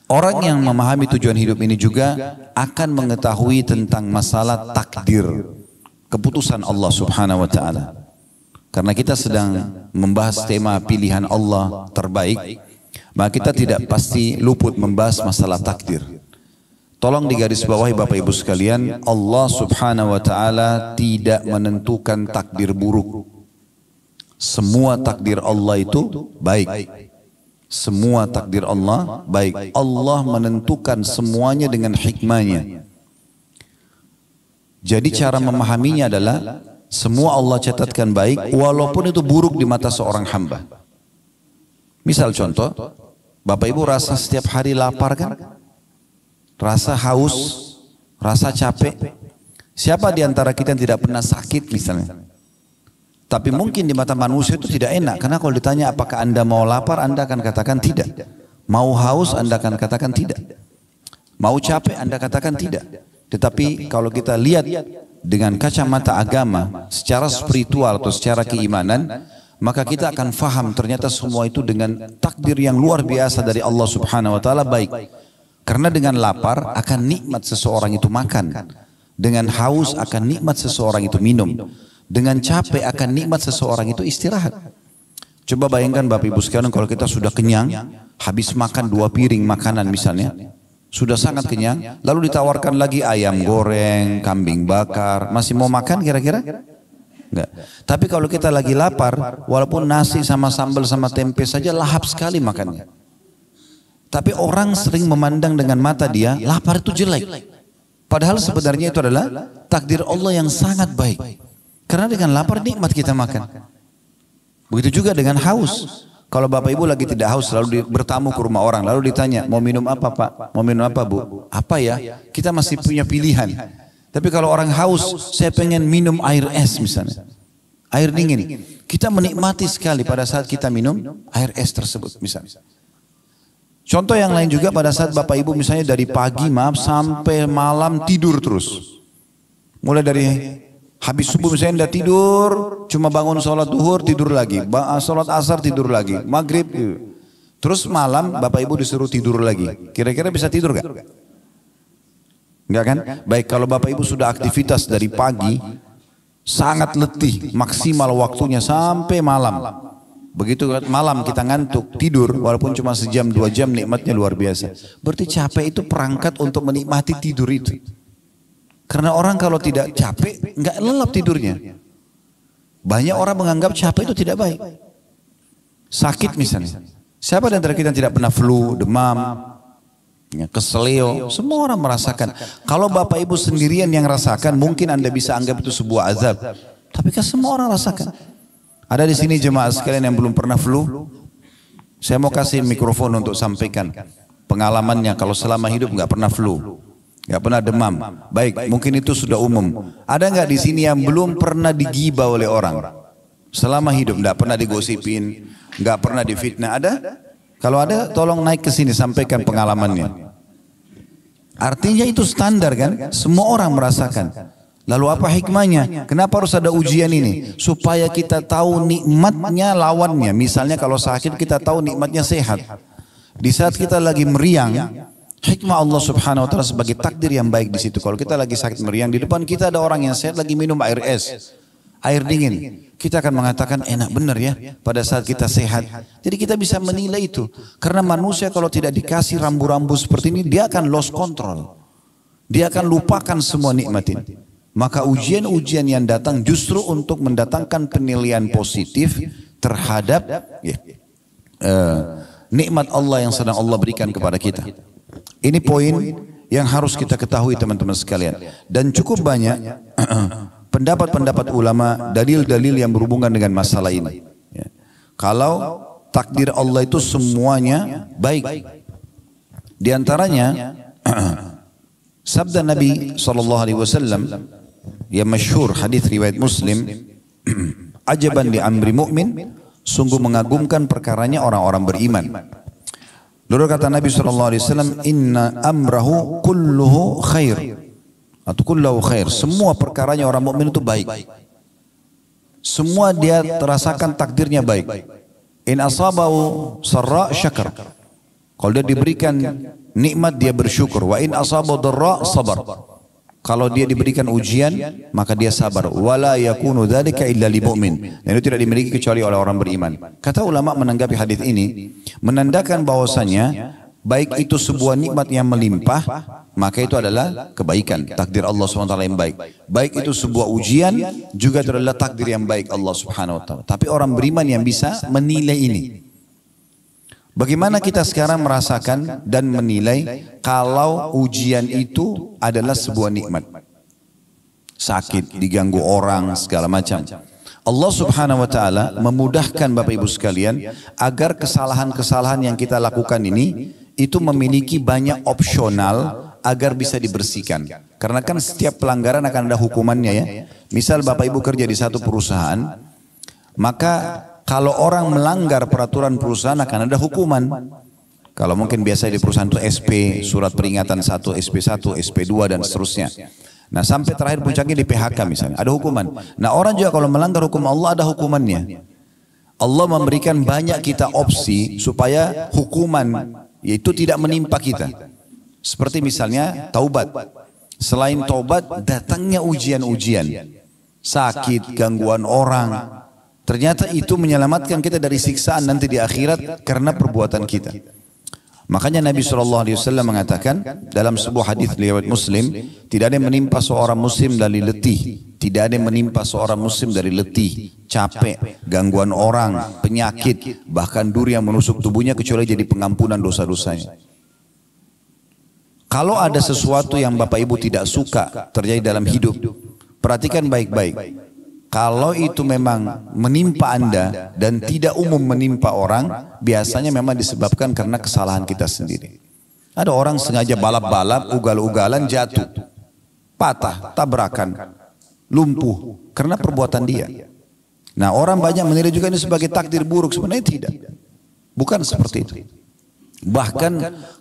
Orang yang memahami tujuan hidup ini juga akan mengetahui tentang masalah takdir, keputusan Allah Subhanahu wa taala. Karena kita sedang membahas tema pilihan Allah terbaik, maka kita tidak pasti luput membahas masalah takdir. Tolong digarisbawahi Bapak Ibu sekalian, Allah Subhanahu wa taala tidak menentukan takdir buruk. Semua takdir Allah itu baik. Semua takdir Allah baik. Allah menentukan semuanya dengan hikmahnya. Jadi cara memahaminya adalah semua Allah catatkan baik walaupun itu buruk di mata seorang hamba. Misal contoh, Bapak Ibu rasa setiap hari lapar kan? Rasa haus, rasa capek. Siapa di antara kita yang tidak pernah sakit misalnya? Tapi mungkin di mata manusia itu tidak enak. Karena kalau ditanya apakah Anda mau lapar, Anda akan katakan tidak. Mau haus, Anda akan katakan tidak. Mau capek, Anda katakan tidak. Tetapi kalau kita lihat dengan kacamata agama, secara spiritual atau secara keimanan, maka kita akan faham ternyata semua itu dengan takdir yang luar biasa dari Allah Subhanahu wa taala baik. Karena dengan lapar akan nikmat seseorang itu makan. Dengan haus akan nikmat seseorang itu minum. Dengan capek akan nikmat seseorang itu istirahat. Coba bayangkan Bapak Ibu sekalian kalau kita sudah kenyang, habis makan 2 piring makanan misalnya, sudah sangat kenyang, lalu ditawarkan lagi ayam goreng, kambing bakar, masih mau makan kira-kira? Enggak. Tapi kalau kita lagi lapar, walaupun nasi sama sambal sama tempe saja lahap sekali makannya. Tapi orang sering memandang dengan mata dia, lapar itu jelek. Padahal sebenarnya itu adalah takdir Allah yang sangat baik. Karena dengan lapar nikmat kita makan. Begitu juga dengan haus. Kalau Bapak Ibu lagi tidak haus lalu bertamu ke rumah orang, lalu ditanya, mau minum apa Pak? Mau minum apa Bu? Apa ya? Kita masih punya pilihan. Tapi kalau orang haus, saya pengen minum air es misalnya. Air dingin. Kita menikmati sekali pada saat kita minum air es tersebut misalnya. Contoh yang lain juga pada saat Bapak Ibu misalnya dari pagi sampai malam tidur terus. Mulai dari habis subuh misalnya udah tidur, cuma bangun sholat duhur tidur lagi, sholat asar tidur lagi, maghrib, terus malam Bapak Ibu disuruh tidur lagi. Kira-kira bisa tidur gak? Enggak kan? Baik, kalau Bapak Ibu sudah aktivitas dari pagi, sangat letih, maksimal waktunya sampai malam. Begitu malam kita ngantuk, tidur, walaupun cuma sejam 2 jam nikmatnya luar biasa. Berarti capek itu perangkat untuk menikmati tidur itu. Karena orang kalau tidak capek, nggak lelap tidurnya. Banyak orang menganggap capek itu tidak baik. Sakit misalnya. Siapa di antara kita yang tidak pernah flu, demam, keselio? Semua orang merasakan. Kalau Bapak Ibu sendirian yang rasakan, mungkin Anda bisa anggap itu sebuah azab. Tapi kan semua orang rasakan. Ada di sini jemaah sekalian yang belum pernah flu. Saya mau kasih mikrofon untuk sampaikan pengalamannya kalau selama hidup nggak pernah flu. Gak pernah demam. Baik, mungkin itu sudah umum. Ada nggak di sini yang belum pernah digibah oleh orang? Selama hidup nggak pernah digosipin, nggak pernah difitnah. Ada? Kalau ada, tolong naik ke sini sampaikan pengalamannya. Artinya itu standar kan? Semua orang merasakan. Lalu apa hikmahnya? Kenapa harus ada ujian ini? Supaya kita tahu nikmatnya lawannya. Misalnya kalau sakit kita tahu nikmatnya sehat. Di saat kita lagi meriang, hikmah Allah Subhanahu wa taala sebagai takdir yang baik di situ. Kalau kita lagi sakit meriang, di depan kita ada orang yang sehat lagi minum air es, air dingin. Kita akan mengatakan enak benar ya pada saat kita sehat. Jadi kita bisa menilai itu. Karena manusia kalau tidak dikasih rambu-rambu seperti ini, dia akan lost control. Dia akan lupakan semua nikmat ini. Maka ujian-ujian yang datang justru untuk mendatangkan penilaian positif terhadap nikmat Allah yang sedang Allah berikan kepada kita. Ini poin yang harus kita ketahui teman-teman sekalian. Dan cukup banyak pendapat-pendapat ulama, dalil-dalil yang berhubungan dengan masalah ini. Kalau takdir Allah itu semuanya baik. Di antaranya sabda Nabi SAW yang masyhur hadis riwayat Muslim, ajaban li amri mu'min, sungguh mengagumkan perkaranya orang-orang beriman. Lalu kata Nabi SAW, inna amrahu kulluhu khair. Atau kulluhu khair. Semua perkaranya orang mukmin itu baik. Semua dia terasakan takdirnya baik. In asabahu sarra syakar. Kalau dia diberikan nikmat dia bersyukur. Wa in asabahu dharra sabar. Kalau dia diberikan ujian maka dia sabar. Wala yakunu dzalika illa lil mu'min. Dan itu tidak dimiliki kecuali oleh orang beriman. Kata ulama menanggapi hadis ini menandakan bahwasanya baik itu sebuah nikmat yang melimpah maka itu adalah kebaikan, takdir Allah SWT yang baik. Baik itu sebuah ujian juga itu adalah takdir yang baik Allah Subhanahu wa taala. Tapi orang beriman yang bisa menilai ini. Bagaimana kita sekarang merasakan dan menilai kalau ujian itu adalah sebuah nikmat? Sakit, diganggu orang, segala macam. Allah Subhanahu wa taala memudahkan Bapak Ibu sekalian agar kesalahan-kesalahan yang kita lakukan ini itu memiliki banyak opsional agar bisa dibersihkan. Karena kan setiap pelanggaran akan ada hukumannya ya. Misal Bapak Ibu kerja di satu perusahaan, maka kalau orang melanggar peraturan perusahaan akan ada hukuman. Kalau mungkin biasa di perusahaan itu SP, surat peringatan 1, SP1, SP2 dan seterusnya. Nah sampai terakhir puncaknya di PHK misalnya, ada hukuman. Nah orang juga kalau melanggar hukum Allah ada hukumannya. Allah memberikan banyak kita opsi supaya hukuman yaitu tidak menimpa kita. Seperti misalnya taubat. Selain taubat datangnya ujian-ujian. Sakit, gangguan orang. Ternyata itu menyelamatkan kita dari siksaan nanti di akhirat karena perbuatan kita. Makanya Nabi SAW mengatakan dalam sebuah hadis riwayat Muslim, tidak ada yang menimpa seorang muslim dari letih, tidak ada yang menimpa seorang muslim dari letih, capek, gangguan orang, penyakit, bahkan duri yang menusuk tubuhnya kecuali jadi pengampunan dosa-dosanya. Kalau ada sesuatu yang Bapak Ibu tidak suka terjadi dalam hidup, perhatikan baik-baik. Kalau itu memang menimpa Anda dan tidak umum menimpa orang, biasanya memang disebabkan karena kesalahan kita sendiri. Ada orang sengaja balap-balap, ugal-ugalan jatuh, patah, tabrakan, lumpuh karena perbuatan dia. Nah orang banyak menilai juga ini sebagai takdir buruk, sebenarnya tidak. Bukan seperti itu. Bahkan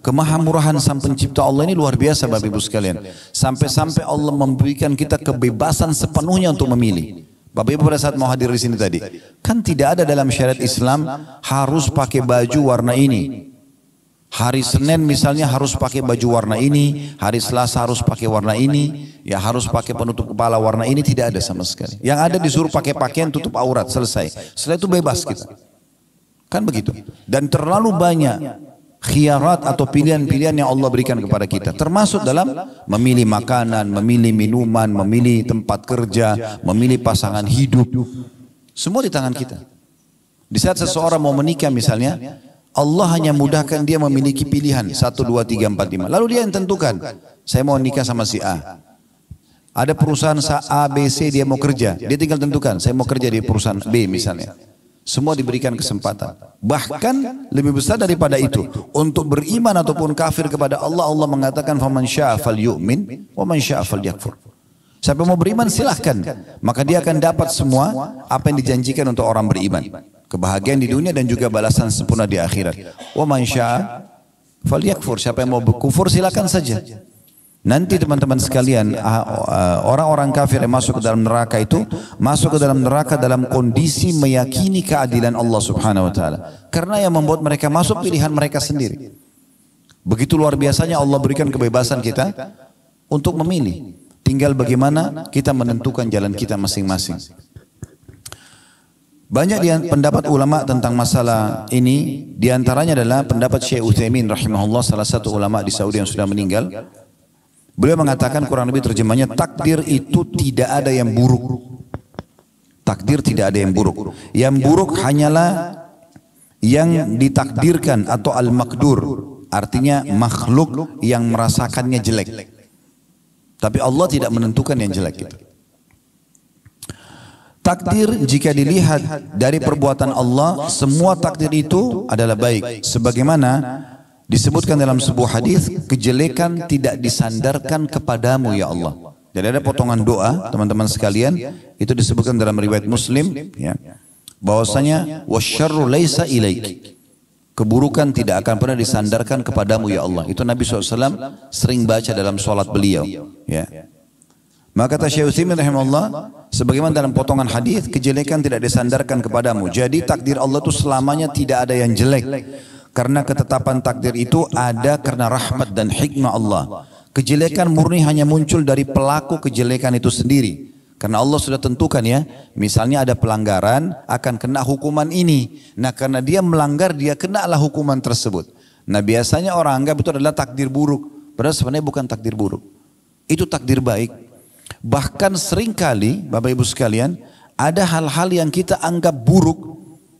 kemahamurahan Sang Pencipta Allah ini luar biasa Bapak Ibu sekalian. Sampai-sampai Allah memberikan kita kebebasan sepenuhnya untuk memilih. Bapak Ibu pada saat mau hadir di sini tadi, kan tidak ada dalam syariat Islam harus pakai baju warna ini. Hari Senin misalnya harus pakai baju warna ini, hari Selasa harus pakai warna ini, ya harus pakai penutup kepala warna ini, tidak ada sama sekali. Yang ada disuruh pakai pakaian tutup aurat, selesai. Setelah itu bebas kita. Kan begitu. Dan terlalu banyak khiyarat atau pilihan-pilihan yang Allah berikan kepada kita, termasuk dalam memilih makanan, memilih minuman, memilih tempat kerja, memilih pasangan hidup, semua di tangan kita. Di saat seseorang mau menikah misalnya, Allah hanya mudahkan dia memiliki pilihan 1, 2, 3, 4, 5, lalu dia yang tentukan, saya mau nikah sama si A. Ada perusahaan A, B, C dia mau kerja, dia tinggal tentukan, saya mau kerja di perusahaan B misalnya. Semua diberikan kesempatan. Bahkan lebih besar daripada itu, untuk beriman ataupun kafir kepada Allah, Allah mengatakan faman syaa'a falyu'min wa man syaa'a falyakfur. Siapa mau beriman silahkan, maka dia akan dapat semua apa yang dijanjikan untuk orang beriman. Kebahagiaan di dunia dan juga balasan sempurna di akhirat. Wa man syaa'a falyakfur. Siapa yang mau berkufur silakan saja. Nanti teman-teman sekalian, orang-orang kafir yang masuk ke dalam neraka itu masuk ke dalam neraka dalam kondisi meyakini keadilan Allah Subhanahu wa taala. Karena yang membuat mereka masuk pilihan mereka sendiri. Begitu luar biasanya Allah berikan kebebasan kita untuk memilih. Tinggal bagaimana kita menentukan jalan kita masing-masing. Banyak pendapat ulama tentang masalah ini, diantaranya adalah pendapat Syekh Utsaimin rahimahullah, salah satu ulama di Saudi yang sudah meninggal. Beliau mengatakan kurang lebih terjemahnya, takdir itu tidak ada yang buruk. Takdir tidak ada yang buruk. Yang buruk hanyalah yang ditakdirkan atau al-makdur. Artinya makhluk yang merasakannya jelek. Tapi Allah tidak menentukan yang jelek itu. Takdir jika dilihat dari perbuatan Allah, semua takdir itu adalah baik. Sebagaimana disebutkan dalam sebuah hadis, kejelekan tidak disandarkan kepadamu ya Allah. Jadi ada potongan doa teman-teman sekalian, itu disebutkan dalam riwayat Muslim, ya, bahwasanya wasyarru laisa ilaik. Keburukan tidak akan pernah disandarkan kepadamu ya Allah. Itu Nabi SAW sering baca dalam sholat beliau. Ya. Maka kata Syekh Utsaimin rahimahullah, sebagaimana dalam potongan hadis, kejelekan tidak disandarkan kepadamu. Jadi takdir Allah itu selamanya tidak ada yang jelek. Karena ketetapan takdir itu ada karena rahmat dan hikmah Allah. Kejelekan murni hanya muncul dari pelaku kejelekan itu sendiri. Karena Allah sudah tentukan ya, misalnya ada pelanggaran akan kena hukuman ini. Nah karena dia melanggar, dia kenalah hukuman tersebut. Nah biasanya orang anggap itu adalah takdir buruk. Padahal sebenarnya bukan takdir buruk. Itu takdir baik. Bahkan seringkali Bapak Ibu sekalian, ada hal-hal yang kita anggap buruk.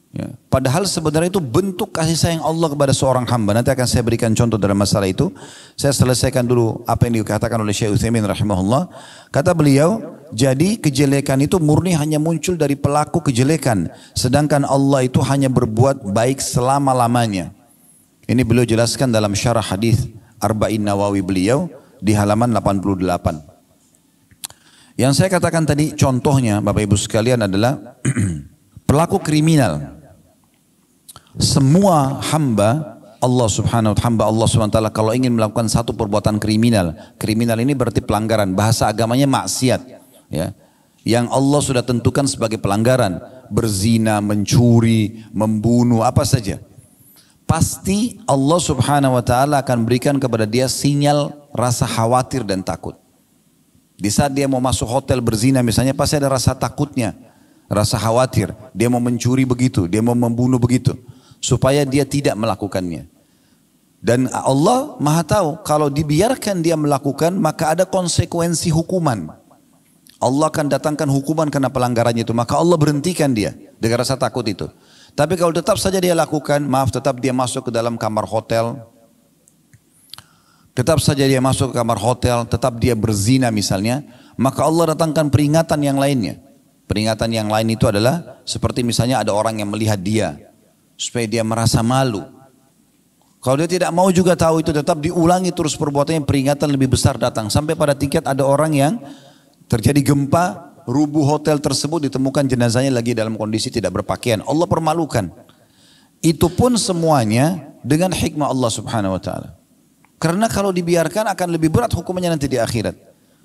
Ya, padahal sebenarnya itu bentuk kasih sayang Allah kepada seorang hamba. Nanti akan saya berikan contoh dalam masalah itu. Saya selesaikan dulu apa yang dikatakan oleh Syekh Utsaimin rahimahullah. Kata beliau, jadi kejelekan itu murni hanya muncul dari pelaku kejelekan. Sedangkan Allah itu hanya berbuat baik selama-lamanya. Ini beliau jelaskan dalam syarah hadis Arba'in Nawawi beliau di halaman 88. Yang saya katakan tadi contohnya Bapak Ibu sekalian adalah pelaku kriminal. Semua hamba Allah subhanahu wa ta'ala kalau ingin melakukan satu perbuatan kriminal. Kriminal ini berarti pelanggaran. Bahasa agamanya maksiat. Ya. Yang Allah sudah tentukan sebagai pelanggaran. Berzina, mencuri, membunuh, apa saja. Pasti Allah subhanahu wa ta'ala akan berikan kepada dia sinyal rasa khawatir dan takut. Di saat dia mau masuk hotel berzina misalnya pasti ada rasa takutnya. Rasa khawatir. Dia mau mencuri begitu, dia mau membunuh begitu. Supaya dia tidak melakukannya. Dan Allah maha tahu kalau dibiarkan dia melakukan maka ada konsekuensi hukuman. Allah akan datangkan hukuman karena pelanggarannya itu. Maka Allah berhentikan dia dengan rasa takut itu. Tapi kalau tetap saja dia lakukan, maaf tetap dia masuk ke dalam kamar hotel. Tetap saja dia masuk ke kamar hotel, tetap dia berzina misalnya. Maka Allah datangkan peringatan yang lainnya. Peringatan yang lain itu adalah seperti misalnya ada orang yang melihat dia. Supaya dia merasa malu. Kalau dia tidak mau juga tahu itu tetap diulangi terus perbuatannya, peringatan lebih besar datang. Sampai pada tingkat ada orang yang terjadi gempa, rubuh hotel tersebut ditemukan jenazahnya lagi dalam kondisi tidak berpakaian. Allah permalukan. Itu pun semuanya dengan hikmah Allah subhanahu wa ta'ala. Karena kalau dibiarkan akan lebih berat hukumannya nanti di akhirat.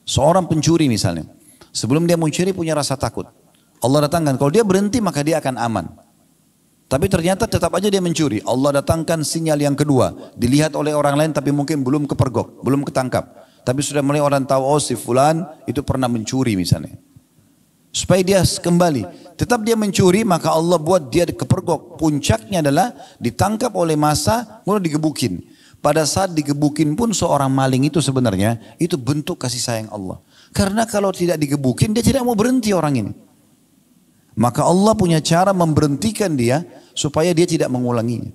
Seorang pencuri misalnya. Sebelum dia mencuri punya rasa takut. Allah datangkan, kalau dia berhenti maka dia akan aman. Tapi ternyata tetap aja dia mencuri. Allah datangkan sinyal yang kedua. Dilihat oleh orang lain tapi mungkin belum kepergok, belum ketangkap. Tapi sudah mulai orang tahu, oh si fulan itu pernah mencuri misalnya. Supaya dia kembali. Tetap dia mencuri maka Allah buat dia kepergok. Puncaknya adalah ditangkap oleh massa, mulai digebukin. Pada saat digebukin pun seorang maling itu sebenarnya itu bentuk kasih sayang Allah. Karena kalau tidak digebukin dia tidak mau berhenti orang ini. Maka Allah punya cara memberhentikan dia supaya dia tidak mengulanginya.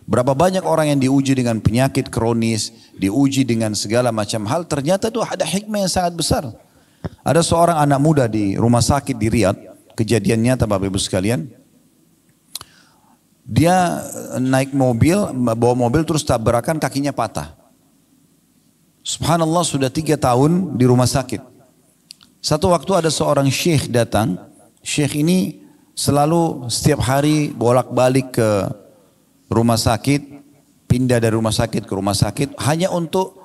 Berapa banyak orang yang diuji dengan penyakit kronis, diuji dengan segala macam hal, ternyata itu ada hikmah yang sangat besar. Ada seorang anak muda di rumah sakit di Riyadh, kejadian nyata Bapak Ibu sekalian. Dia naik mobil, bawa mobil terus tabrakan kakinya patah. Subhanallah sudah 3 tahun di rumah sakit. Satu waktu ada seorang syekh datang. Syekh ini selalu setiap hari bolak-balik ke rumah sakit, pindah dari rumah sakit ke rumah sakit hanya untuk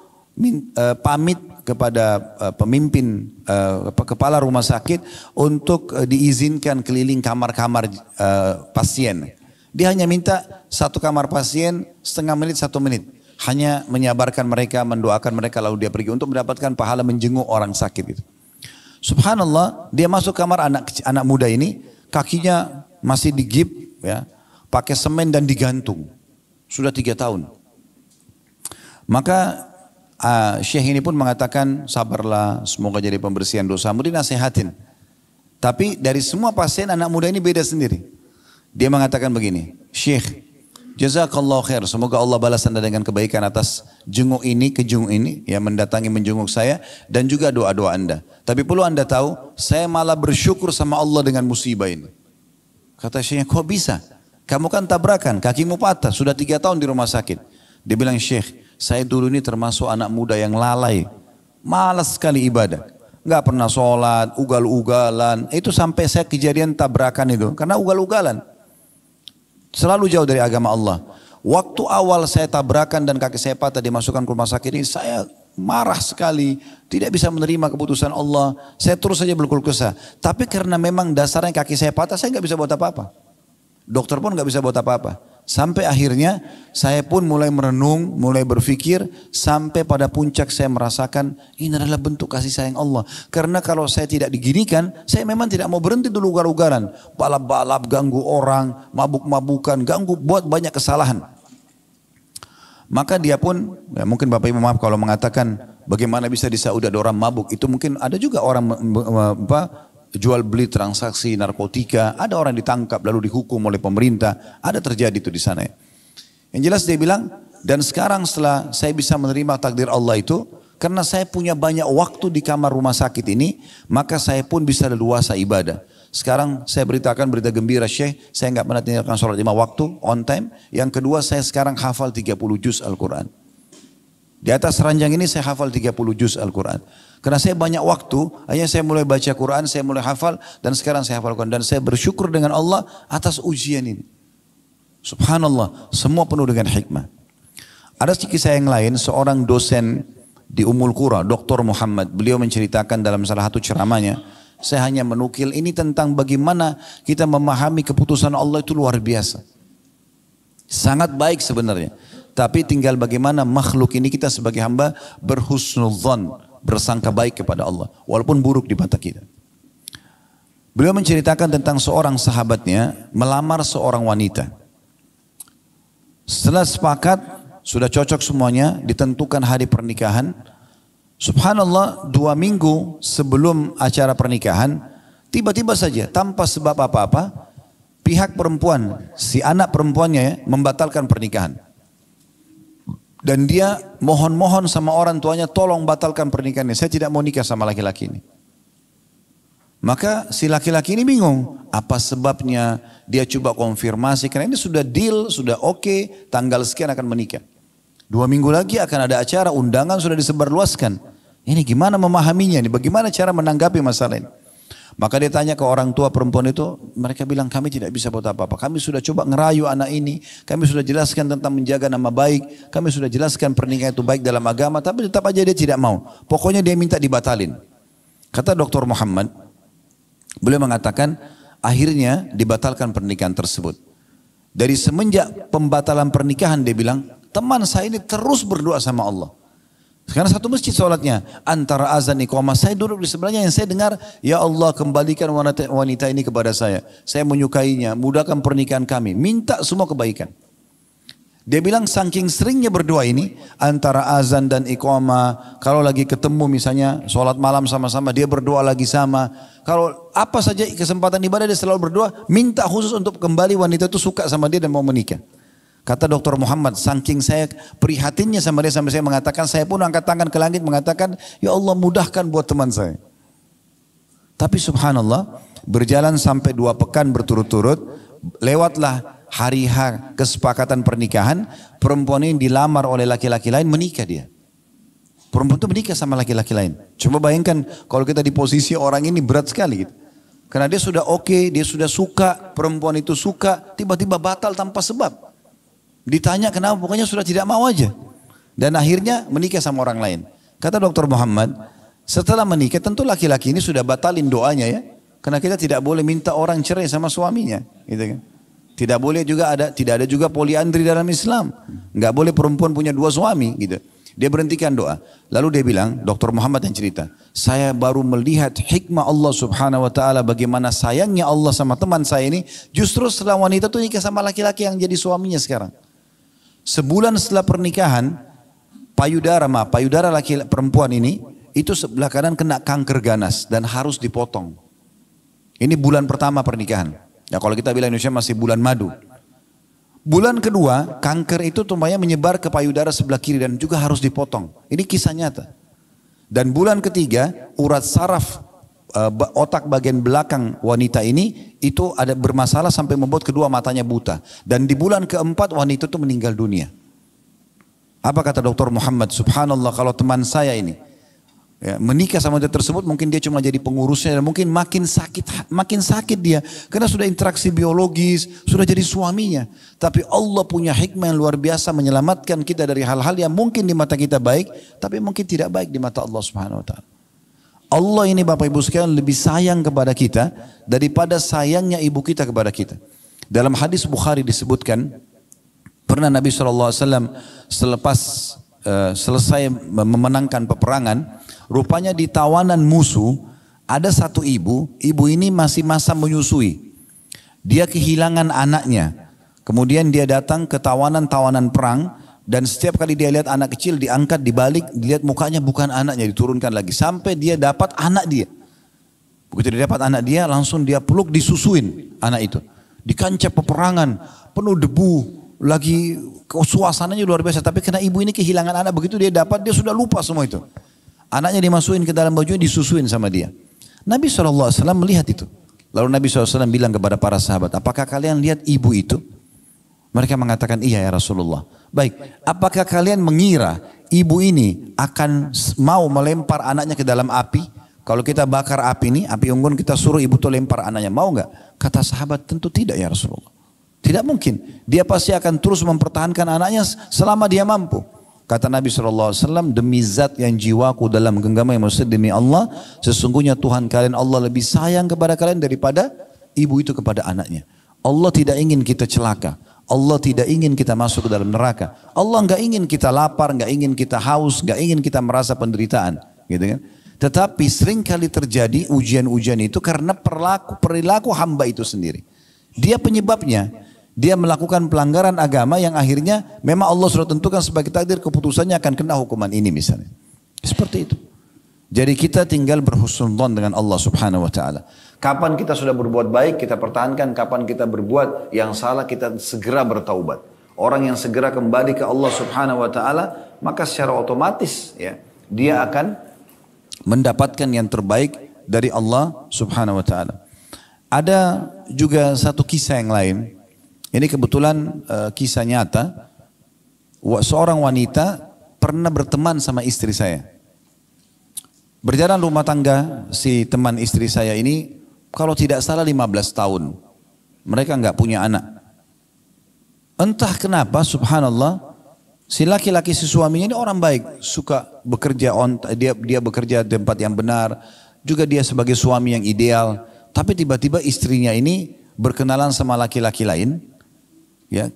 pamit kepada pemimpin kepala rumah sakit untuk diizinkan keliling kamar-kamar pasien. Dia hanya minta satu kamar pasien setengah menit, 1 menit. Hanya menyabarkan mereka, mendoakan mereka lalu dia pergi untuk mendapatkan pahala menjenguk orang sakit itu. Subhanallah, dia masuk kamar anak muda ini, kakinya masih digip, ya, pakai semen dan digantung. Sudah 3 tahun. Maka Syekh ini pun mengatakan, sabarlah, semoga jadi pembersihan dosamu, dinasehatin. Tapi dari semua pasien anak muda ini beda sendiri. Dia mengatakan begini, Syekh, jazakallah khair, semoga Allah balas anda dengan kebaikan atas jenguk ini, kejenguk ini, yang mendatangi menjenguk saya, dan juga doa-doa anda. Tapi perlu anda tahu, saya malah bersyukur sama Allah dengan musibah ini. Kata Syekh, kok bisa? Kamu kan tabrakan, kakimu patah, sudah 3 tahun di rumah sakit. Dia bilang, Syekh, saya dulu ini termasuk anak muda yang lalai, malas sekali ibadah. Nggak pernah sholat, ugal-ugalan, itu sampai saya kejadian tabrakan itu, karena ugal-ugalan. Selalu jauh dari agama Allah. Waktu awal saya tabrakan dan kaki saya patah dimasukkan ke rumah sakit ini, saya marah sekali. Tidak bisa menerima keputusan Allah. Saya terus saja berkeluh kesah. Tapi karena memang dasarnya kaki saya patah, saya nggak bisa buat apa-apa. Dokter pun nggak bisa buat apa-apa. Sampai akhirnya saya pun mulai merenung, mulai berpikir, sampai pada puncak saya merasakan ini adalah bentuk kasih sayang Allah. Karena kalau saya tidak diginikan, saya memang tidak mau berhenti dulu ugal-ugalan. Balap-balap, ganggu orang, mabuk-mabukan, ganggu, buat banyak kesalahan. Maka dia pun, ya mungkin Bapak Ibu maaf kalau mengatakan bagaimana bisa di Saudi ada orang mabuk. Itu mungkin ada juga orang jual beli transaksi narkotika, ada orang ditangkap lalu dihukum oleh pemerintah, ada terjadi itu di sana. Yang jelas dia bilang, dan sekarang setelah saya bisa menerima takdir Allah itu, karena saya punya banyak waktu di kamar rumah sakit ini, maka saya pun bisa leluasa ibadah. Sekarang saya beritakan berita gembira Syekh, saya enggak pernah tinggalkan sholat 5 waktu, on time. Yang kedua saya sekarang hafal 30 juz Al-Quran. Di atas ranjang ini saya hafal 30 juz Al-Quran. Karena saya banyak waktu, hanya saya mulai baca Quran, saya mulai hafal, dan sekarang saya hafal Quran. Dan saya bersyukur dengan Allah atas ujian ini. Subhanallah, semua penuh dengan hikmah. Ada kisah yang lain, seorang dosen di Ummul Qura, Dr. Muhammad, beliau menceritakan dalam salah satu ceramahnya, saya hanya menukil ini tentang bagaimana kita memahami keputusan Allah itu luar biasa. Sangat baik sebenarnya. Tapi tinggal bagaimana makhluk ini kita sebagai hamba berhusnudzon, bersangka baik kepada Allah. Walaupun buruk di mata kita. Beliau menceritakan tentang seorang sahabatnya melamar seorang wanita. Setelah sepakat, sudah cocok semuanya, ditentukan hari pernikahan. Subhanallah, 2 minggu sebelum acara pernikahan, tiba-tiba saja tanpa sebab apa-apa, pihak perempuan, si anak perempuannya membatalkan pernikahan. Dan dia mohon-mohon sama orang tuanya, tolong batalkan pernikahannya. Saya tidak mau nikah sama laki-laki ini. Maka si laki-laki ini bingung. Apa sebabnya? Dia coba konfirmasi. Karena ini sudah deal, sudah oke, tanggal sekian akan menikah. 2 minggu lagi akan ada acara, undangan sudah disebarluaskan. Ini gimana memahaminya? Ini bagaimana cara menanggapi masalah ini? Maka dia tanya ke orang tua perempuan itu, mereka bilang kami tidak bisa buat apa-apa. Kami sudah coba ngerayu anak ini, kami sudah jelaskan tentang menjaga nama baik, kami sudah jelaskan pernikahan itu baik dalam agama, tapi tetap aja dia tidak mau. Pokoknya dia minta dibatalin. Kata Dr. Muhammad, beliau mengatakan akhirnya dibatalkan pernikahan tersebut. Dari semenjak pembatalan pernikahan dia bilang, teman saya ini terus berdoa sama Allah. Karena satu masjid sholatnya, antara azan iqamah, saya duduk di sebelahnya, yang saya dengar, ya Allah kembalikan wanita ini kepada saya menyukainya, mudahkan pernikahan kami, minta semua kebaikan. Dia bilang saking seringnya berdoa ini, antara azan dan iqamah, kalau lagi ketemu misalnya sholat malam sama-sama, dia berdoa lagi sama, kalau apa saja kesempatan ibadah dia selalu berdoa, minta khusus untuk kembali wanita itu suka sama dia dan mau menikah. Kata Dr. Muhammad, saking saya prihatinnya sama dia sampai saya mengatakan, saya pun angkat tangan ke langit mengatakan, ya Allah mudahkan buat teman saya. Tapi subhanallah, berjalan sampai 2 pekan berturut-turut, lewatlah hari H kesepakatan pernikahan, perempuan ini dilamar oleh laki-laki lain, menikah dia. Perempuan itu menikah sama laki-laki lain. Coba bayangkan kalau kita di posisi orang ini berat sekali gitu. Karena dia sudah oke, dia sudah suka, perempuan itu suka, tiba-tiba batal tanpa sebab. Ditanya kenapa, pokoknya sudah tidak mau aja. Dan akhirnya menikah sama orang lain. Kata Dr. Muhammad, setelah menikah tentu laki-laki ini sudah batalin doanya ya. Karena kita tidak boleh minta orang cerai sama suaminya. Gitu kan. Tidak boleh juga tidak ada juga poliandri dalam Islam. Enggak boleh perempuan punya 2 suami gitu. Dia berhentikan doa. Lalu dia bilang, Dr. Muhammad yang cerita, saya baru melihat hikmah Allah subhanahu wa ta'ala, bagaimana sayangnya Allah sama teman saya ini, justru setelah wanita itu nikah sama laki-laki yang jadi suaminya sekarang. Sebulan setelah pernikahan, payudara laki perempuan ini, itu sebelah kanan kena kanker ganas dan harus dipotong. Ini bulan pertama pernikahan. Ya kalau kita bilang Indonesia masih bulan madu. Bulan kedua, kanker itu tumpahnya menyebar ke payudara sebelah kiri dan juga harus dipotong. Ini kisah nyata. Dan bulan ketiga, urat saraf otak bagian belakang wanita ini itu ada bermasalah sampai membuat kedua matanya buta. Dan di bulan keempat wanita itu meninggal dunia. Apa kata Dr. Muhammad? Subhanallah, kalau teman saya ini ya, menikah sama dia tersebut, mungkin dia cuma jadi pengurusnya dan mungkin makin sakit dia karena sudah interaksi biologis, sudah jadi suaminya. Tapi Allah punya hikmah yang luar biasa menyelamatkan kita dari hal-hal yang mungkin di mata kita baik, tapi mungkin tidak baik di mata Allah Subhanahu wa taala. Allah ini Bapak Ibu sekalian lebih sayang kepada kita daripada sayangnya ibu kita kepada kita. Dalam hadis Bukhari disebutkan, Pernah Nabi SAW selepas selesai memenangkan peperangan, rupanya di tawanan musuh ada satu ibu ini masih masa menyusui. Dia kehilangan anaknya. Kemudian dia datang ke tawanan perang, dan setiap kali dia lihat anak kecil diangkat, dibalik, dilihat mukanya bukan anaknya, diturunkan lagi. Sampai dia dapat anak dia. Begitu dia dapat anak dia, langsung dia peluk, disusuin anak itu. Di kancah peperangan, penuh debu, lagi suasananya luar biasa. Tapi karena ibu ini kehilangan anak, begitu dia dapat, dia sudah lupa semua itu. Anaknya dimasukin ke dalam bajunya, disusuin sama dia. Nabi SAW melihat itu. Lalu Nabi SAW bilang kepada para sahabat, apakah kalian lihat ibu itu? Mereka mengatakan, iya ya Rasulullah. Baik, apakah kalian mengira ibu ini akan mau melempar anaknya ke dalam api? Kalau kita bakar api ini, api unggun, kita suruh ibu itu lempar anaknya, mau nggak? Kata sahabat, tentu tidak ya Rasulullah. Tidak mungkin. Dia pasti akan terus mempertahankan anaknya selama dia mampu. Kata Nabi SAW, demi zat yang jiwaku dalam genggaman yang maksud demi Allah, sesungguhnya Tuhan kalian Allah lebih sayang kepada kalian daripada ibu itu kepada anaknya. Allah tidak ingin kita celaka. Allah tidak ingin kita masuk ke dalam neraka. Allah nggak ingin kita lapar, nggak ingin kita haus, nggak ingin kita merasa penderitaan, gitu kan? Tetapi sering kali terjadi ujian-ujian itu karena perilaku hamba itu sendiri. Dia penyebabnya. Dia melakukan pelanggaran agama yang akhirnya memang Allah sudah tentukan sebagai takdir, keputusannya akan kena hukuman ini misalnya. Seperti itu. Jadi kita tinggal berhusnudzon dengan Allah Subhanahu wa taala. Kapan kita sudah berbuat baik, kita pertahankan. Kapan kita berbuat yang salah, kita segera bertaubat. Orang yang segera kembali ke Allah Subhanahu wa taala, maka secara otomatis ya, dia akan mendapatkan yang terbaik dari Allah Subhanahu wa taala. Ada juga satu kisah yang lain. Ini kebetulan kisah nyata. Seorang wanita pernah berteman sama istri saya. Berjalan rumah tangga si teman istri saya ini, kalau tidak salah 15 tahun. Mereka nggak punya anak. Entah kenapa, subhanallah, si laki-laki si suaminya ini orang baik, suka bekerja, dia bekerja di tempat yang benar, juga dia sebagai suami yang ideal. Tapi tiba-tiba istrinya ini berkenalan sama laki-laki lain, ya.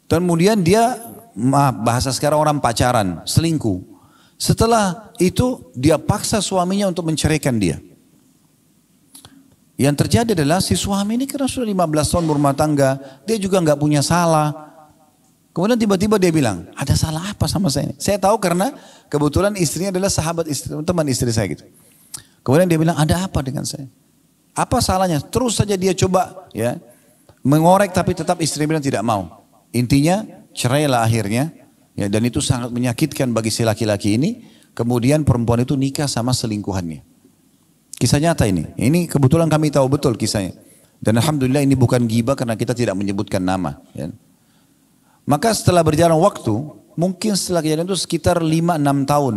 Kemudian dia, bahasa sekarang orang pacaran, selingkuh. Setelah itu dia paksa suaminya untuk menceraikan dia. Yang terjadi adalah si suami ini karena sudah 15 tahun berumah tangga, dia juga nggak punya salah. Kemudian tiba-tiba dia bilang, ada salah apa sama saya ini? Saya tahu karena kebetulan istrinya adalah sahabat istri, teman istri saya gitu. Kemudian dia bilang, ada apa dengan saya? Apa salahnya? Terus saja dia coba ya mengorek, tapi tetap istri bilang tidak mau. Intinya cerailah akhirnya. Ya, dan itu sangat menyakitkan bagi si laki-laki ini. Kemudian perempuan itu nikah sama selingkuhannya. Kisah nyata ini. Ini kebetulan kami tahu betul kisahnya. Dan alhamdulillah ini bukan ghibah karena kita tidak menyebutkan nama. Ya. Maka setelah berjalan waktu, mungkin setelah kejadian itu sekitar 5-6 tahun.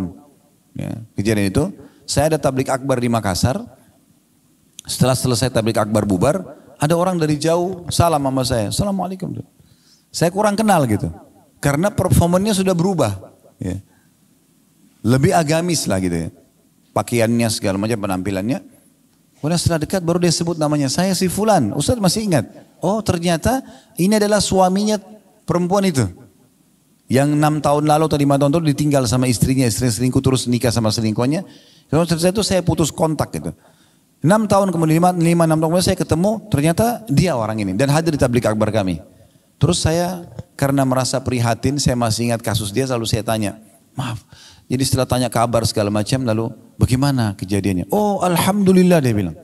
Ya, kejadian itu, saya ada tablik akbar di Makassar. Setelah selesai tablik akbar bubar, ada orang dari jauh salam sama saya. Assalamualaikum. Saya kurang kenal gitu. Karena performanya sudah berubah. Ya. Lebih agamis lah gitu ya. Pakaiannya segala macam penampilannya. Kemudian setelah dekat baru dia sebut namanya. Saya si Fulan. Ustaz masih ingat. Oh ternyata ini adalah suaminya perempuan itu. Yang 6 tahun lalu atau 5 tahun lalu ditinggal sama istrinya. Istrinya selingkuh terus nikah sama selingkuhannya. Kalau setelah itu saya putus kontak gitu. 6 tahun kemudian 5-6 tahun kemudian saya ketemu. Ternyata dia orang ini. Dan hadir di tablik akbar kami. Terus saya karena merasa prihatin, saya masih ingat kasus dia, lalu saya tanya, maaf. Jadi setelah tanya kabar segala macam, lalu bagaimana kejadiannya? Oh alhamdulillah dia bilang.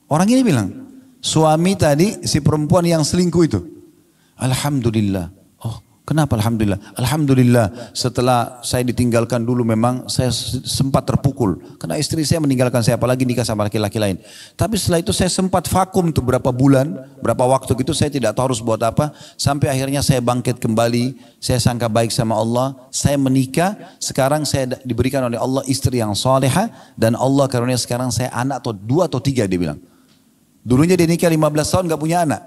Orang ini bilang, suami tadi si perempuan yang selingkuh itu. Alhamdulillah. Oh kenapa alhamdulillah? Alhamdulillah setelah saya ditinggalkan dulu memang saya sempat terpukul. Karena istri saya meninggalkan saya, apalagi nikah sama laki-laki lain. Tapi setelah itu saya sempat vakum tuh berapa bulan, berapa waktu gitu saya tidak tahu harus buat apa. Sampai akhirnya saya bangkit kembali, saya sangka baik sama Allah. Saya menikah, sekarang saya diberikan oleh Allah istri yang salehah. Dan Allah karunia sekarang saya anak atau 2 atau 3 dia bilang. Dulunya dia nikah 15 tahun gak punya anak.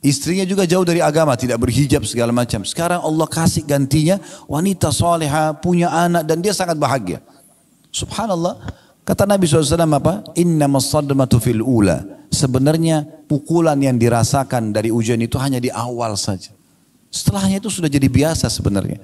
Istrinya juga jauh dari agama, tidak berhijab segala macam. Sekarang Allah kasih gantinya wanita soleha, punya anak dan dia sangat bahagia. Subhanallah. Kata Nabi SAW apa? Innamas sadmatu fil ula. Sebenarnya pukulan yang dirasakan dari ujian itu hanya di awal saja. Setelahnya itu sudah jadi biasa sebenarnya.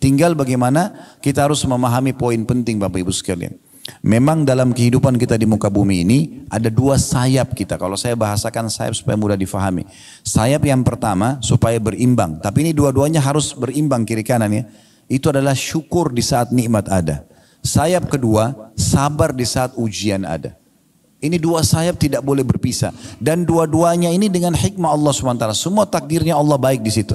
Tinggal bagaimana kita harus memahami poin penting Bapak Ibu sekalian. Memang dalam kehidupan kita di muka bumi ini ada dua sayap kita. Kalau saya bahasakan sayap supaya mudah difahami. Sayap yang pertama supaya berimbang. Tapi ini dua-duanya harus berimbang kiri kanan ya. Itu adalah syukur di saat nikmat ada. Sayap kedua, sabar di saat ujian ada. Ini dua sayap tidak boleh berpisah. Dan dua-duanya ini dengan hikmah Allah SWT. Semua takdirnya Allah baik di situ.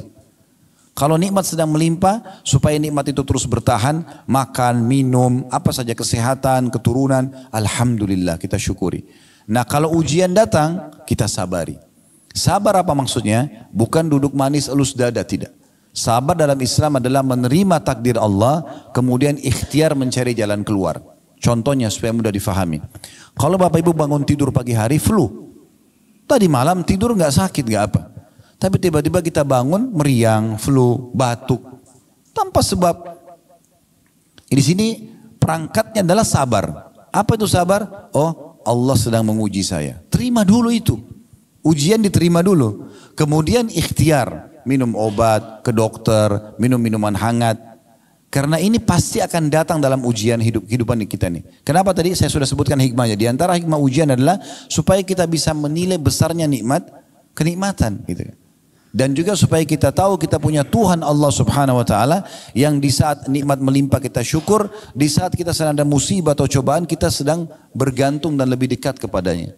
Kalau nikmat sedang melimpah, supaya nikmat itu terus bertahan, makan, minum, apa saja kesehatan, keturunan, alhamdulillah kita syukuri. Nah kalau ujian datang, kita sabari. Sabar apa maksudnya? Bukan duduk manis elus dada, tidak. Sabar dalam Islam adalah menerima takdir Allah, kemudian ikhtiar mencari jalan keluar. Contohnya supaya mudah difahami. Kalau Bapak Ibu bangun tidur pagi hari flu. Tadi malam tidur nggak sakit nggak apa. Tapi tiba-tiba kita bangun meriang, flu, batuk. Tanpa sebab. Di sini perangkatnya adalah sabar. Apa itu sabar? Oh Allah sedang menguji saya. Terima dulu itu. Ujian diterima dulu. Kemudian ikhtiar. Minum obat, ke dokter, minum minuman hangat. Karena ini pasti akan datang dalam ujian kehidupan kita nih. Kenapa tadi saya sudah sebutkan hikmahnya. Di antara hikmah ujian adalah supaya kita bisa menilai besarnya nikmat, kenikmatan gitu. Dan juga supaya kita tahu kita punya Tuhan Allah Subhanahu wa taala yang di saat nikmat melimpah kita syukur, di saat kita sedang ada musibah atau cobaan kita sedang bergantung dan lebih dekat kepadanya.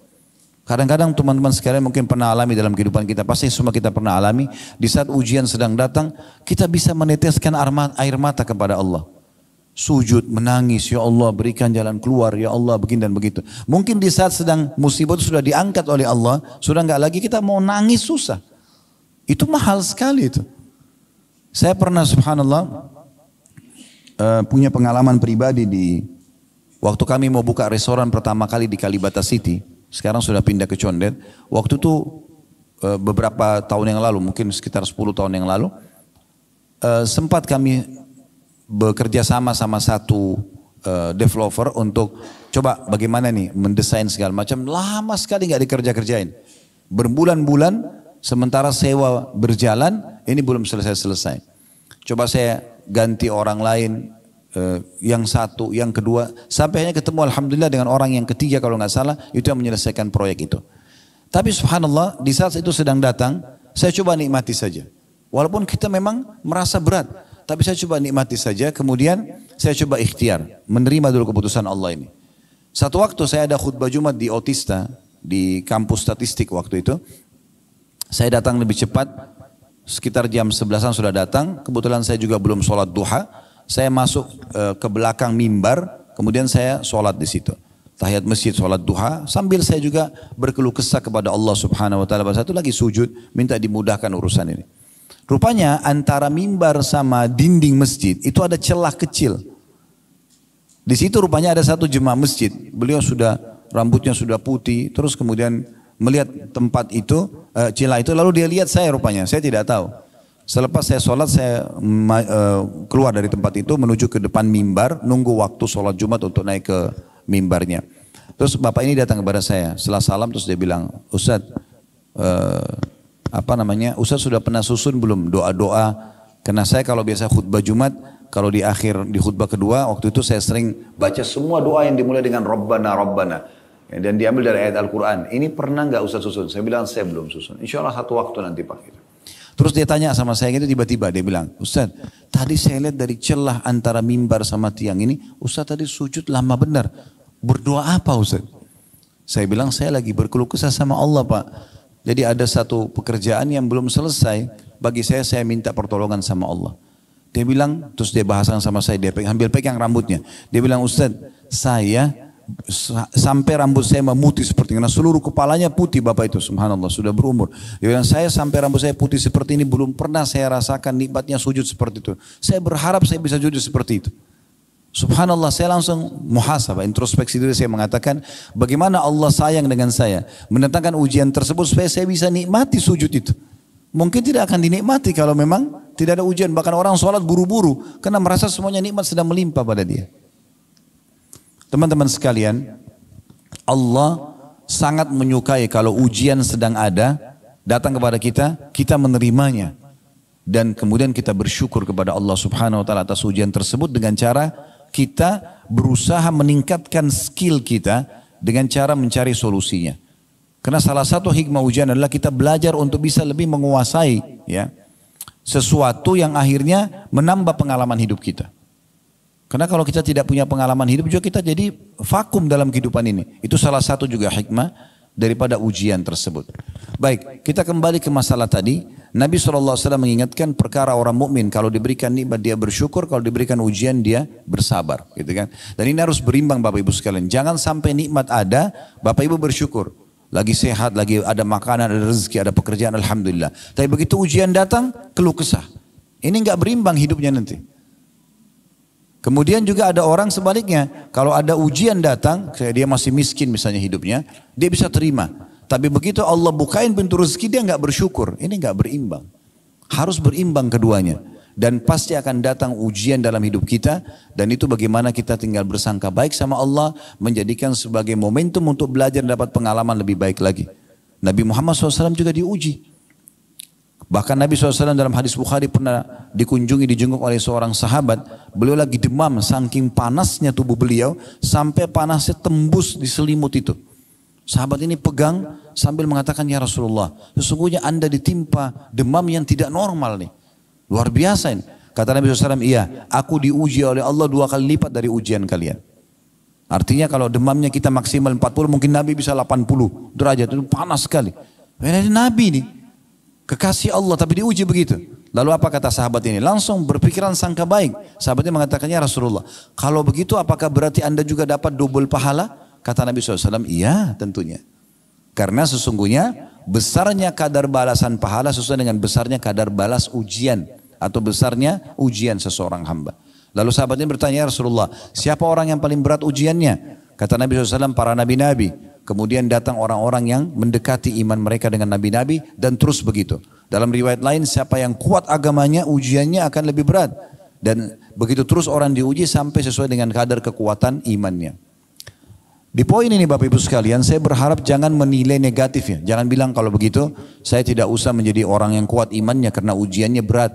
Kadang-kadang teman-teman sekalian mungkin pernah alami dalam kehidupan kita, pasti semua kita pernah alami, di saat ujian sedang datang, kita bisa meneteskan air mata kepada Allah. Sujud, menangis, ya Allah berikan jalan keluar, ya Allah begini dan begitu. Mungkin di saat sedang musibah itu sudah diangkat oleh Allah, sudah enggak lagi kita mau nangis susah. Itu mahal sekali itu. Saya pernah subhanallah punya pengalaman pribadi waktu kami mau buka restoran pertama kali di Kalibata City. Sekarang sudah pindah ke Condet. Waktu itu beberapa tahun yang lalu, mungkin sekitar 10 tahun yang lalu, sempat kami bekerja sama satu developer untuk coba bagaimana nih mendesain segala macam. Lama sekali nggak dikerja-kerjain. Berbulan-bulan, sementara sewa berjalan, ini belum selesai-selesai. Coba saya ganti orang lain, yang satu, yang kedua, sampai hanya ketemu alhamdulillah dengan orang yang ketiga kalau nggak salah, itu yang menyelesaikan proyek itu. Tapi subhanallah di saat itu sedang datang, saya coba nikmati saja. Walaupun kita memang merasa berat, tapi saya coba nikmati saja, kemudian saya coba ikhtiar, menerima dulu keputusan Allah ini. Satu waktu saya ada khutbah Jumat di Otista, di kampus statistik waktu itu, saya datang lebih cepat, sekitar jam 11-an sudah datang, kebetulan saya juga belum sholat duha. Saya masuk ke belakang mimbar, kemudian saya sholat di situ. Tahiyat masjid, sholat duha, sambil saya juga berkeluh kesah kepada Allah Subhanahu wa taala. Satu lagi sujud, minta dimudahkan urusan ini. Rupanya antara mimbar sama dinding masjid itu ada celah kecil. Di situ rupanya ada satu jemaah masjid. Beliau sudah rambutnya sudah putih, terus kemudian melihat tempat itu, celah itu, lalu dia lihat saya rupanya, saya tidak tahu. Selepas saya sholat, saya keluar dari tempat itu menuju ke depan mimbar, nunggu waktu sholat Jumat untuk naik ke mimbarnya. Terus bapak ini datang kepada saya, setelah salam terus dia bilang, Ustadz, Ustadz sudah pernah susun belum doa-doa? Karena saya kalau biasa khutbah Jumat, kalau di akhir di khutbah kedua, waktu itu saya sering baca semua doa yang dimulai dengan Rabbana, Rabbana. Dan diambil dari ayat Al-Quran. Ini pernah nggak Ustadz susun? Saya bilang saya belum susun. Insya Allah satu waktu nanti Pak. Terus dia tanya sama saya gitu, tiba-tiba dia bilang, Ustaz, tadi saya lihat dari celah antara mimbar sama tiang ini, Ustaz tadi sujud lama benar. Berdoa apa Ustaz? Saya bilang, saya lagi berkeluh kesah sama Allah Pak. Jadi ada satu pekerjaan yang belum selesai, bagi saya minta pertolongan sama Allah. Dia bilang, terus dia bahasan sama saya, dia ambil pegang rambutnya. Dia bilang, Ustaz, saya sampai rambut saya memutih seperti ini. Karena seluruh kepalanya putih Bapak itu, subhanallah, sudah berumur. Dia bilang, saya sampai rambut saya putih seperti ini, belum pernah saya rasakan nikmatnya sujud seperti itu. Saya berharap saya bisa sujud seperti itu. Subhanallah, saya langsung muhasabah, introspeksi diri, saya mengatakan, bagaimana Allah sayang dengan saya, mendatangkan ujian tersebut supaya saya bisa nikmati sujud itu. Mungkin tidak akan dinikmati kalau memang tidak ada ujian. Bahkan orang sholat buru-buru, karena merasa semuanya nikmat sedang melimpah pada dia. Teman-teman sekalian, Allah sangat menyukai kalau ujian sedang ada, datang kepada kita, kita menerimanya. Dan kemudian kita bersyukur kepada Allah Subhanahu wa taala atas ujian tersebut dengan cara kita berusaha meningkatkan skill kita dengan cara mencari solusinya. Karena salah satu hikmah ujian adalah kita belajar untuk bisa lebih menguasai ya sesuatu yang akhirnya menambah pengalaman hidup kita. Karena kalau kita tidak punya pengalaman hidup juga kita jadi vakum dalam kehidupan ini. Itu salah satu juga hikmah daripada ujian tersebut. Baik, kita kembali ke masalah tadi. Nabi SAW mengingatkan perkara orang mukmin kalau diberikan nikmat dia bersyukur, kalau diberikan ujian dia bersabar, gitu kan? Dan ini harus berimbang Bapak Ibu sekalian. Jangan sampai nikmat ada, Bapak Ibu bersyukur. Lagi sehat, lagi ada makanan, ada rezeki, ada pekerjaan, alhamdulillah. Tapi begitu ujian datang, keluh kesah. Ini enggak berimbang hidupnya nanti. Kemudian juga ada orang sebaliknya, kalau ada ujian datang, kayak dia masih miskin misalnya hidupnya, dia bisa terima. Tapi begitu Allah bukain pintu rezeki dia enggak bersyukur. Ini enggak berimbang. Harus berimbang keduanya. Dan pasti akan datang ujian dalam hidup kita. Dan itu bagaimana kita tinggal bersangka baik sama Allah. Menjadikan sebagai momentum untuk belajar dan dapat pengalaman lebih baik lagi. Nabi Muhammad SAW juga diuji. Bahkan Nabi SAW dalam hadis Bukhari pernah dijenguk oleh seorang sahabat. Beliau lagi demam saking panasnya tubuh beliau. Sampai panasnya tembus di selimut itu. Sahabat ini pegang sambil mengatakan, ya Rasulullah, sesungguhnya anda ditimpa demam yang tidak normal nih. Luar biasa ini. Kata Nabi SAW, iya, aku diuji oleh Allah 2 kali lipat dari ujian kalian. Artinya kalau demamnya kita maksimal 40, mungkin Nabi bisa 80 derajat. Itu panas sekali. Ini Nabi nih, kekasih Allah tapi diuji begitu. Lalu apa kata sahabat ini? Langsung berpikiran sangka baik. Sahabatnya mengatakannya, Rasulullah, kalau begitu apakah berarti anda juga dapat double pahala? Kata Nabi SAW, iya tentunya. Karena sesungguhnya besarnya kadar balasan pahala sesuai dengan besarnya kadar balas ujian. Atau besarnya ujian seseorang hamba. Lalu sahabatnya bertanya, ya Rasulullah, siapa orang yang paling berat ujiannya? Kata Nabi SAW, para nabi-nabi. Kemudian datang orang-orang yang mendekati iman mereka dengan nabi-nabi dan terus begitu. Dalam riwayat lain, siapa yang kuat agamanya, ujiannya akan lebih berat. Dan begitu terus orang diuji sampai sesuai dengan kadar kekuatan imannya. Di poin ini Bapak Ibu sekalian, saya berharap jangan menilai negatif ya. Jangan bilang kalau begitu saya tidak usah menjadi orang yang kuat imannya karena ujiannya berat.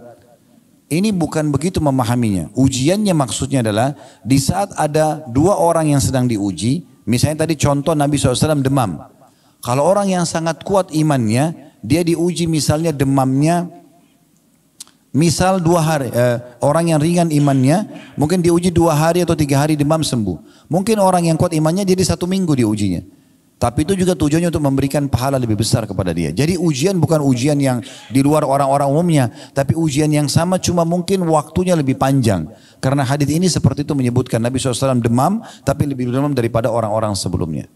Ini bukan begitu memahaminya. Ujiannya maksudnya adalah di saat ada 2 orang yang sedang diuji. Misalnya tadi contoh Nabi SAW demam. Kalau orang yang sangat kuat imannya, dia diuji misalnya demamnya. Misal 2 hari, orang yang ringan imannya, mungkin diuji 2 hari atau 3 hari demam sembuh. Mungkin orang yang kuat imannya jadi 1 minggu diujinya. Tapi itu juga tujuannya untuk memberikan pahala lebih besar kepada dia. Jadi ujian bukan ujian yang di luar orang-orang umumnya. Tapi ujian yang sama cuma mungkin waktunya lebih panjang. Karena hadis ini seperti itu menyebutkan Nabi SAW demam, tapi lebih demam daripada orang-orang sebelumnya.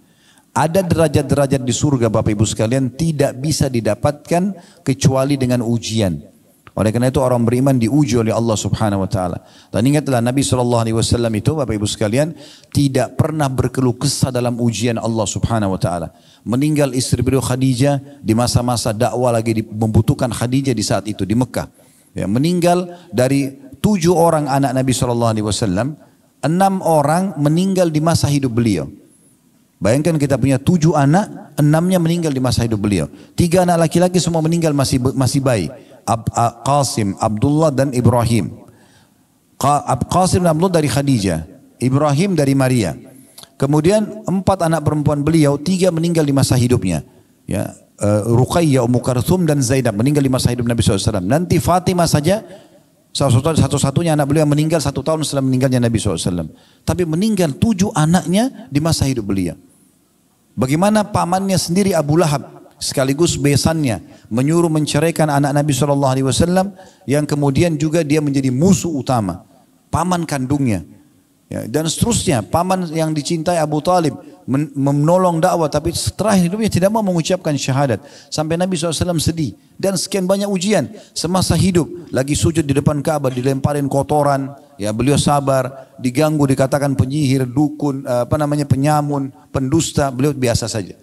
Ada derajat-derajat di surga Bapak Ibu sekalian tidak bisa didapatkan kecuali dengan ujian. Oleh karena itu orang beriman diuji oleh Allah Subhanahu wa taala. Dan ingatlah Nabi SAW itu Bapak Ibu sekalian tidak pernah berkeluh kesah dalam ujian Allah Subhanahu wa taala. Meninggal istri beliau Khadijah di masa-masa dakwah lagi membutuhkan Khadijah di saat itu di Mekah. Ya, meninggal dari 7 orang anak Nabi SAW, 6 orang meninggal di masa hidup beliau. Bayangkan kita punya 7 anak, 6-nya meninggal di masa hidup beliau. 3 anak laki-laki semua meninggal masih bayi. Qasim, Abdullah dan Ibrahim. Qasim dan Abdullah dari Khadijah, Ibrahim dari Maria. Kemudian 4 anak perempuan beliau, 3 meninggal di masa hidupnya. Ya, Ruqayyah, Ummu Karthum dan Zainab meninggal di masa hidup Nabi SAW. Nanti Fatimah saja satu-satunya anak beliau yang meninggal 1 tahun setelah meninggalnya Nabi SAW. Tapi meninggal 7 anaknya di masa hidup beliau. Bagaimana pamannya sendiri Abu Lahab sekaligus besannya menyuruh menceraikan anak Nabi SAW yang kemudian juga dia menjadi musuh utama, paman kandungnya, ya, dan seterusnya. Paman yang dicintai Abu Talib menolong dakwah tapi setelah hidupnya tidak mau mengucapkan syahadat sampai Nabi SAW sedih. Dan sekian banyak ujian semasa hidup, lagi sujud di depan Ka'bah dilemparin kotoran, ya beliau sabar, diganggu dikatakan penyihir, dukun, penyamun, pendusta, beliau biasa saja.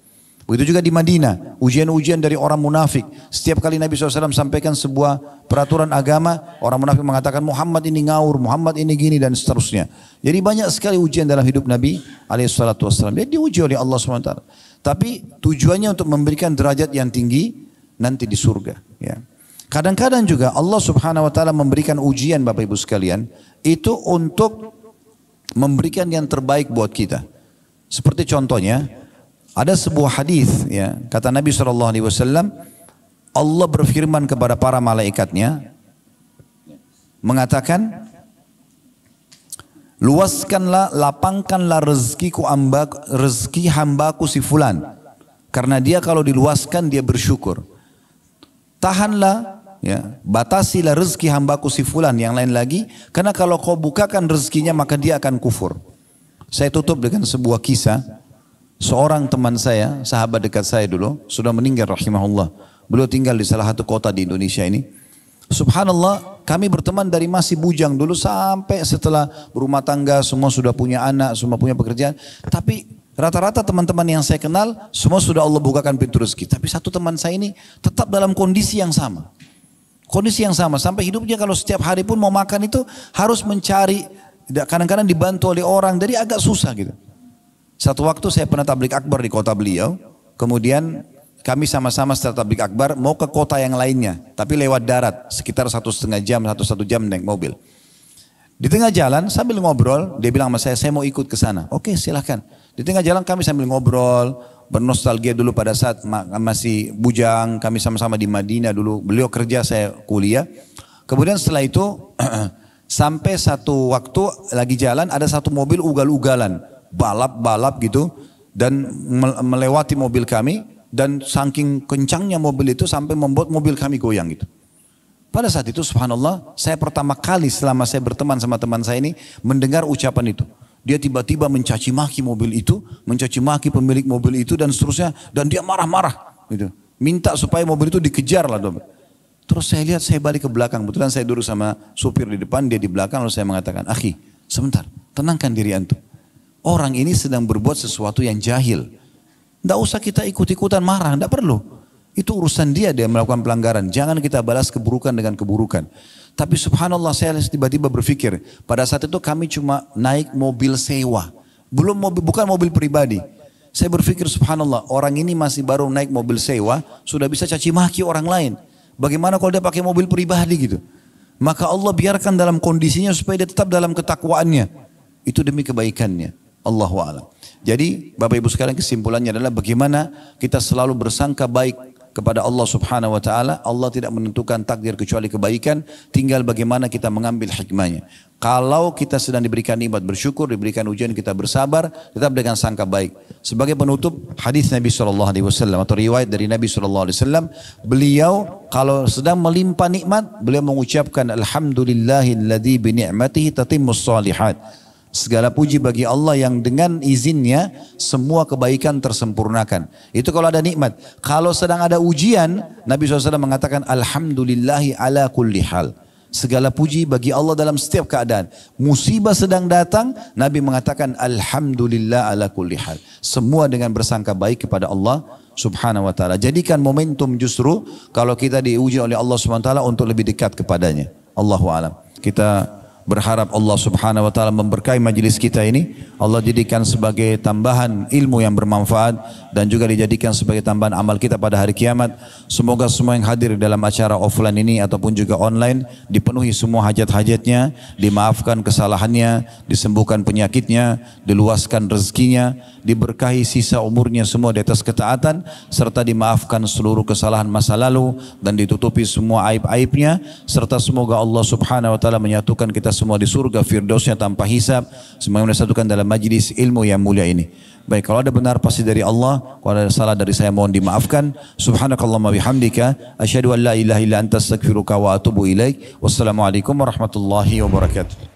Begitu juga di Madinah, ujian-ujian dari orang munafik. Setiap kali Nabi SAW sampaikan sebuah peraturan agama, orang munafik mengatakan Muhammad ini ngawur, Muhammad ini gini dan seterusnya. Jadi banyak sekali ujian dalam hidup Nabi SAW. Dia diuji oleh Allah SWT. Tapi tujuannya untuk memberikan derajat yang tinggi nanti di surga. Ya. Kadang-kadang juga Allah Subhanahu wa taala memberikan ujian Bapak Ibu sekalian itu untuk memberikan yang terbaik buat kita. Seperti contohnya ada sebuah hadis ya, kata Nabi SAW, Allah berfirman kepada para malaikatnya mengatakan, luaskanlah, lapangkanlah rezeki hambaku si fulan, karena dia kalau diluaskan dia bersyukur. Tahanlah, ya, batasilah rezeki hambaku si fulan, yang lain lagi, karena kalau kau bukakan rezekinya maka dia akan kufur. Saya tutup dengan sebuah kisah. Seorang teman saya, sahabat dekat saya dulu, sudah meninggal rahimahullah. Beliau tinggal di salah satu kota di Indonesia ini. Subhanallah, kami berteman dari masih bujang dulu sampai setelah berumah tangga, semua sudah punya anak, semua punya pekerjaan. Tapi rata-rata teman-teman yang saya kenal, semua sudah Allah bukakan pintu rezeki. Tapi satu teman saya ini tetap dalam kondisi yang sama. Kondisi yang sama, sampai hidupnya kalau setiap hari pun mau makan itu harus mencari, kadang-kadang dibantu oleh orang, jadi agak susah gitu. Satu waktu saya pernah tablik akbar di kota beliau, kemudian kami sama-sama setelah tablik akbar mau ke kota yang lainnya, tapi lewat darat, sekitar 1,5 jam, 1 jam naik mobil. Di tengah jalan sambil ngobrol, dia bilang sama saya mau ikut ke sana. Oke, silahkan. Di tengah jalan kami sambil ngobrol, bernostalgia dulu pada saat masih bujang, kami sama-sama di Madinah dulu, beliau kerja, saya kuliah. Kemudian setelah itu sampai satu waktu lagi jalan ada satu mobil ugal-ugalan, balap-balap gitu, dan melewati mobil kami, dan saking kencangnya mobil itu sampai membuat mobil kami goyang gitu. Pada saat itu subhanallah, saya pertama kali selama saya berteman sama teman saya ini mendengar ucapan itu. Dia tiba-tiba mencaci maki mobil itu, mencaci maki pemilik mobil itu dan seterusnya, dan dia marah-marah gitu. Minta supaya mobil itu dikejar lah. Terus saya lihat, saya balik ke belakang, kebetulan saya duduk sama supir di depan, dia di belakang, lalu saya mengatakan, "Akhi, sebentar, tenangkan diri antum. Orang ini sedang berbuat sesuatu yang jahil. Tidak usah kita ikut-ikutan marah, tidak perlu. Itu urusan dia melakukan pelanggaran. Jangan kita balas keburukan dengan keburukan." Tapi subhanallah, saya tiba-tiba berpikir, pada saat itu kami cuma naik mobil sewa. Bukan mobil pribadi. Saya berpikir subhanallah, orang ini masih baru naik mobil sewa, sudah bisa caci maki orang lain. Bagaimana kalau dia pakai mobil pribadi gitu? Maka Allah biarkan dalam kondisinya supaya dia tetap dalam ketakwaannya. Itu demi kebaikannya. Allahu a'lam. Jadi Bapak Ibu sekalian, kesimpulannya adalah bagaimana kita selalu bersangka baik kepada Allah Subhanahu wa taala. Allah tidak menentukan takdir kecuali kebaikan, tinggal bagaimana kita mengambil hikmahnya. Kalau kita sedang diberikan nikmat bersyukur, diberikan ujian kita bersabar, tetap dengan sangka baik. Sebagai penutup, hadis Nabi SAW atau riwayat dari Nabi SAW, beliau kalau sedang melimpah nikmat, beliau mengucapkan alhamdulillahilladzi bi ni'matihi tatimmus shalihat. Segala puji bagi Allah yang dengan izinnya semua kebaikan tersempurnakan. Itu kalau ada nikmat. Kalau sedang ada ujian, Nabi SAW mengatakan alhamdulillahi ala kulli hal. Segala puji bagi Allah dalam setiap keadaan. Musibah sedang datang, Nabi mengatakan alhamdulillah ala kulli hal. Semua dengan bersangka baik kepada Allah Subhanahu wa taala. Jadikan momentum justru kalau kita diuji oleh Allah Subhanahu wa taala untuk lebih dekat kepadanya. Allahu a'lam. Kita berharap Allah Subhanahu wa taala memberkahi majelis kita ini. Allah jadikan sebagai tambahan ilmu yang bermanfaat dan juga dijadikan sebagai tambahan amal kita pada hari kiamat. Semoga semua yang hadir dalam acara offline ini ataupun juga online dipenuhi semua hajat-hajatnya, dimaafkan kesalahannya, disembuhkan penyakitnya, diluaskan rezekinya, diberkahi sisa umurnya semua di atas ketaatan, serta dimaafkan seluruh kesalahan masa lalu dan ditutupi semua aib-aibnya, serta semoga Allah Subhanahu wa taala menyatukan kita semua di surga firdausnya tanpa hisab, semoga disatukan dalam majlis ilmu yang mulia ini. Baik, kalau ada benar pasti dari Allah, kalau ada salah dari saya mohon dimaafkan. Subhanakallahumma bihamdika asyhadu an la ilaha illa anta astaghfiruka wa atubu ilaik. Wassalamualaikum warahmatullahi wabarakatuh.